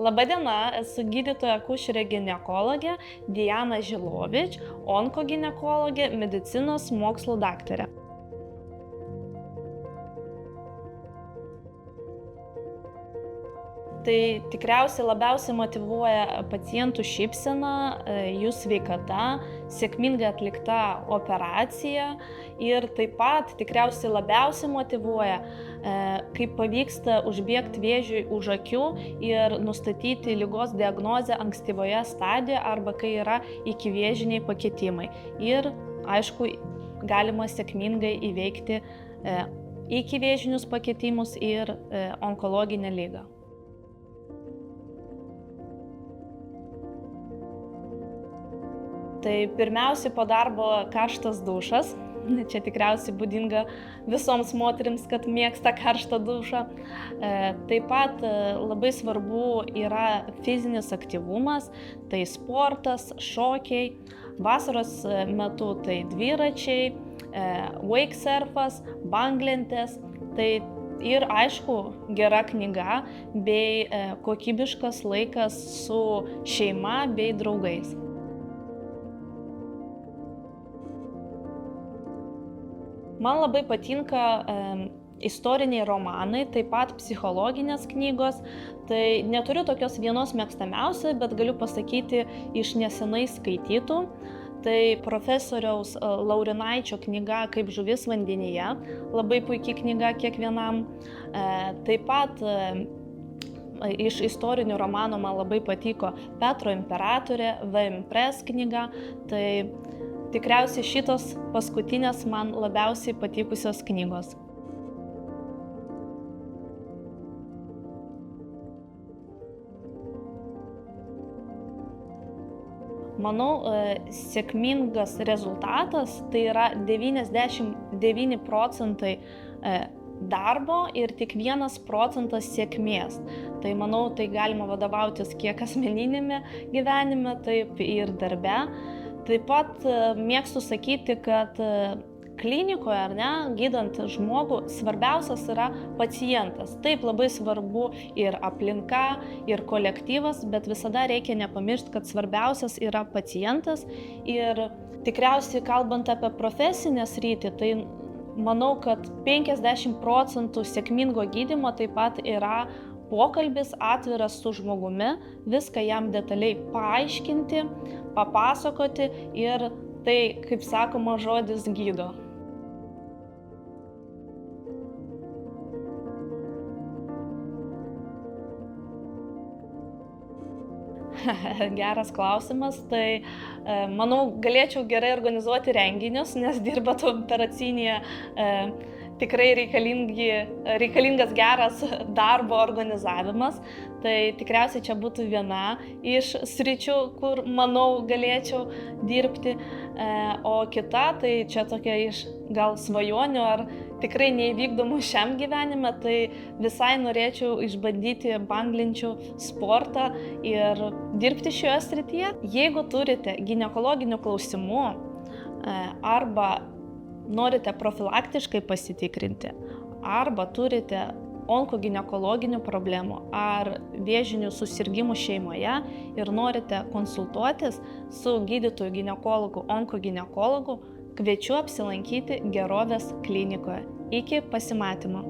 Labadiena, esu gydytoja akušerė ginekologė Diana Žilovič, onkoginekologė, medicinos mokslų daktarė. Tai tikriausiai labiausiai motyvuoja pacientų šypsena, jų sveikata, sėkmingai atlikta operacija ir taip pat tikriausiai labiausiai motyvuoja, kai pavyksta užbėgti vėžiui už akių ir nustatyti ligos diagnozę ankstyvoje stadijoje arba kai yra ikivėžiniai pakitimai. Ir, aišku, galima sėkmingai įveikti ikivėžinius pakitimus ir onkologinę ligą. Tai pirmiausiai po darbo karštas dušas. Čia tikriausiai būdinga visoms moterims, kad mėgsta karštą dušą. Taip pat labai svarbu yra fizinis aktyvumas, tai sportas, šokiai. Vasaros metu tai dviračiai, wake surfas, banglentės. Tai ir aišku, gera knyga bei kokybiškas laikas su šeima bei draugais. Man labai patinka istoriniai romanai, taip pat psichologinės knygos. Tai neturiu tokios vienos mėgstamiausios, bet galiu pasakyti iš nesenai skaitytų. Tai profesoriaus Laurinaičio knyga Kaip žuvis vandenyje. Labai puikia knyga kiekvienam. Taip pat iš istorinių romanų man labai patiko Petro imperatorė, V. Impress knyga. Tai tikriausiai šitos paskutinės man labiausiai patikusios knygos. Manau, sėkmingas rezultatas tai yra 99% darbo ir tik 1% sėkmės. Tai manau, tai galima vadovautis kiek asmeninėme gyvenime, taip ir darbe. Taip pat mėgstu sakyti, kad klinikoje, ar ne, gydant žmogų, svarbiausias yra pacientas. Taip, labai svarbu ir aplinka, ir kolektyvas, bet visada reikia nepamiršti, kad svarbiausias yra pacientas. Ir tikriausiai, kalbant apie profesinę sritį, tai manau, kad 50% sėkmingo gydymo taip pat yra pokalbis atviras su žmogumi, viską jam detaliai paaiškinti, papasakoti ir tai, kaip sakoma, žodis gydo. Geras klausimas. Tai manau, galėčiau gerai organizuoti renginius, nes dirbant operacinėje tikrai reikalingas geras darbo organizavimas. Tai tikriausiai čia būtų viena iš sričių, kur, manau, galėčiau dirbti. O kita, tai čia tokia iš gal svajonių ar tikrai neįvykdomų šiam gyvenime, tai visai norėčiau išbandyti banglenčių sportą ir dirbti šioje srityje. Jeigu turite ginekologinių klausimų arba norite profilaktiškai pasitikrinti, arba turite onkoginekologinių problemų ar vėžinių susirgimų šeimoje ir norite konsultuotis su gydytoju ginekologu, onkoginekologu, kviečiu apsilankyti Gerovės klinikoje. Iki pasimatymo.